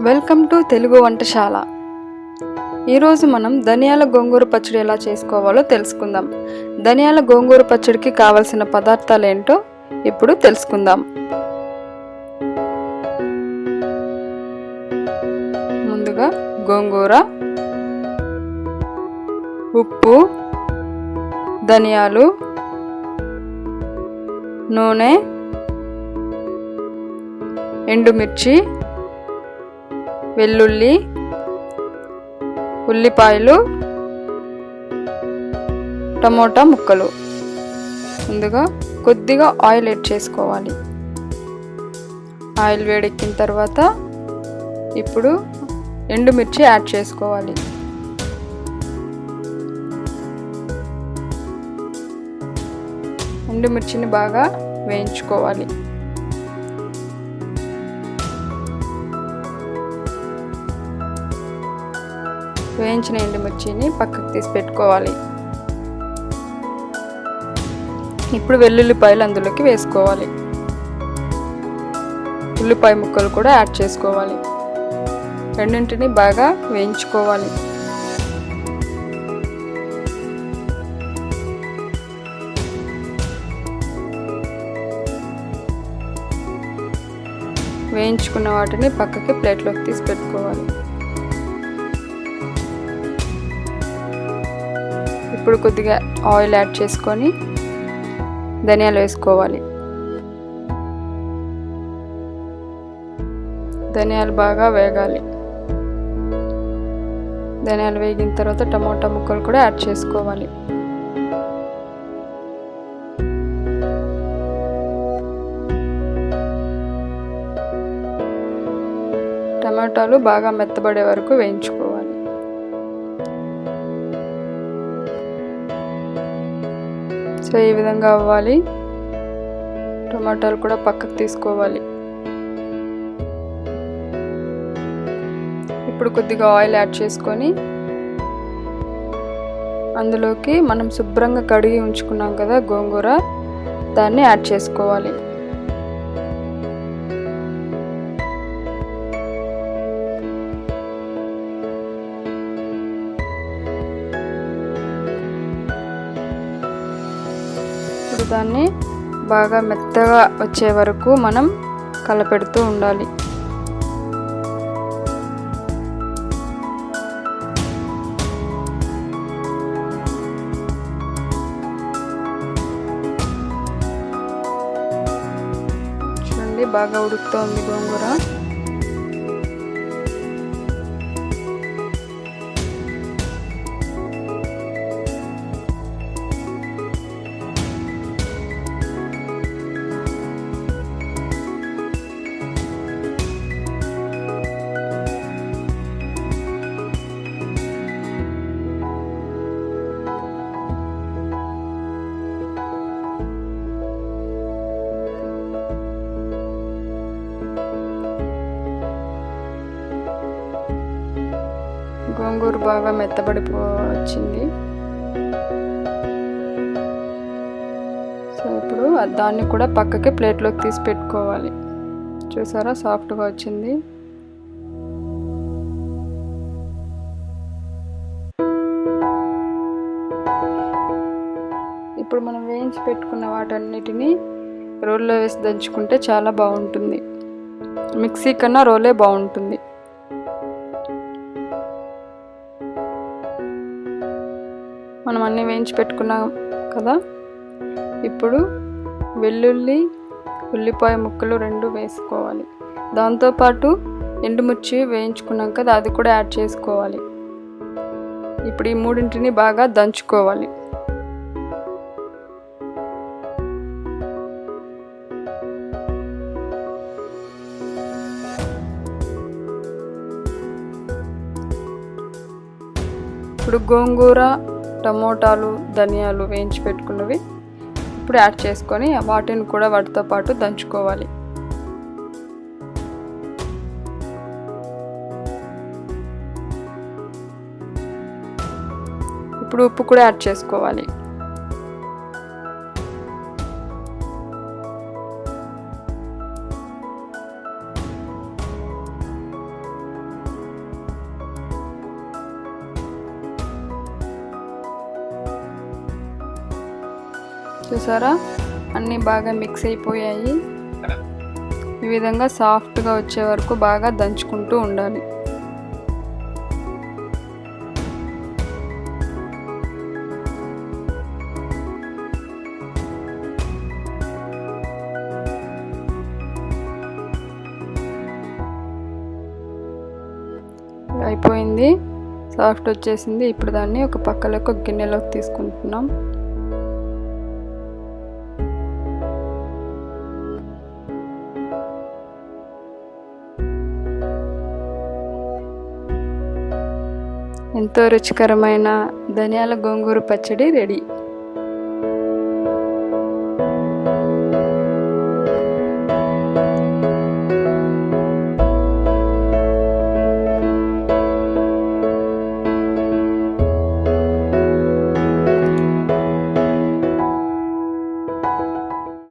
Welcome to Telugu వంటశాల. ఈరోజు మనం ధనియాల గోంగూర పచ్చడి ఎలా చేసుకోవాలో తెలుసుకుందాం. ధనియాల గోంగూర పచ్చడికి కావలసిన పదార్థాలు ఏంటో ఇప్పుడు తెలుసుకుందాం. ముందుగా గోంగూర, ఉప్పు, ధనియాలు, నూనె, ఎండుమిర్చి, వెల్లుల్లి, ఉల్లిపాయలు, టమోటా ముక్కలు. ముందుగా కొద్దిగా ఆయిల్ యాడ్ చేసుకోవాలి. ఆయిల్ వేడెక్కిన తర్వాత ఇప్పుడు ఎండుమిర్చి యాడ్ చేసుకోవాలి. ఎండుమిర్చిని బాగా వేయించుకోవాలి. వేయించిన ఎండుమిర్చిని పక్కకు తీసి పెట్టుకోవాలి. ఇప్పుడు వెల్లుల్లిపాయలు అందులోకి వేసుకోవాలి. ఉల్లిపాయ ముక్కలు కూడా యాడ్ చేసుకోవాలి. రెండింటిని బాగా వేయించుకోవాలి. వేయించుకున్న వాటిని పక్కకి ప్లేట్లోకి తీసి పెట్టుకోవాలి. ఇప్పుడు కొద్దిగా ఆయిల్ యాడ్ చేసుకొని ధనియాలు వేసుకోవాలి. ధనియాలు బాగా వేగాలి. ధనియాలు వేగిన తర్వాత టమోటా ముక్కలు కూడా యాడ్ చేసుకోవాలి. టమాటాలు బాగా మెత్తబడే వరకు వేయించుకోవాలి. సో ఈ విధంగా అవ్వాలి. టమాటాలు కూడా పక్కకు తీసుకోవాలి. ఇప్పుడు కొద్దిగా ఆయిల్ యాడ్ చేసుకొని అందులోకి మనం శుభ్రంగా కడిగి ఉంచుకున్నాం కదా గోంగూర, దాన్ని యాడ్ చేసుకోవాలి. దాన్ని బాగా మెత్తగా వచ్చే వరకు మనం కలపెడుతూ ఉండాలి. చూడండి బాగా ఉడుకుతోంది గోంగూర. గోంగూర బాగా మెత్తబడిపోవచ్చింది. సో ఇప్పుడు దాన్ని కూడా పక్కకి ప్లేట్లోకి తీసి పెట్టుకోవాలి. చూసారా సాఫ్ట్గా వచ్చింది. ఇప్పుడు మనం వేయించి పెట్టుకున్న వాటన్నిటిని రోల్లో వేసి దంచుకుంటే చాలా బాగుంటుంది. మిక్సీ కన్నా రోలే బాగుంటుంది. మనం అన్నీ వేయించి పెట్టుకున్నాం కదా. ఇప్పుడు వెల్లుల్లి, ఉల్లిపాయ ముక్కలు రెండు వేసుకోవాలి. దాంతోపాటు ఎండుమిర్చి వేయించుకున్నాం కదా, అది కూడా యాడ్ చేసుకోవాలి. ఇప్పుడు ఈ మూడింటిని బాగా దంచుకోవాలి. ఇప్పుడు గోంగూర, టమోటాలు, ధనియాలు వేయించి పెట్టుకున్నవి ఇప్పుడు యాడ్ చేసుకొని వాటిని కూడా వాటితో పాటు దంచుకోవాలి. ఇప్పుడు ఉప్పు కూడా యాడ్ చేసుకోవాలి. చూసారా, అన్నీ బాగా మిక్స్ అయిపోయాయి. ఈ విధంగా సాఫ్ట్గా వచ్చే వరకు బాగా దంచుకుంటూ ఉండాలి. అయిపోయింది, సాఫ్ట్ వచ్చేసింది. ఇప్పుడు దాన్ని ఒక పక్కలోకి ఒక గిన్నెలోకి తీసుకుంటున్నాం. ఎంతో రుచికరమైన ధనియాల గోంగూర పచ్చడి రెడీ.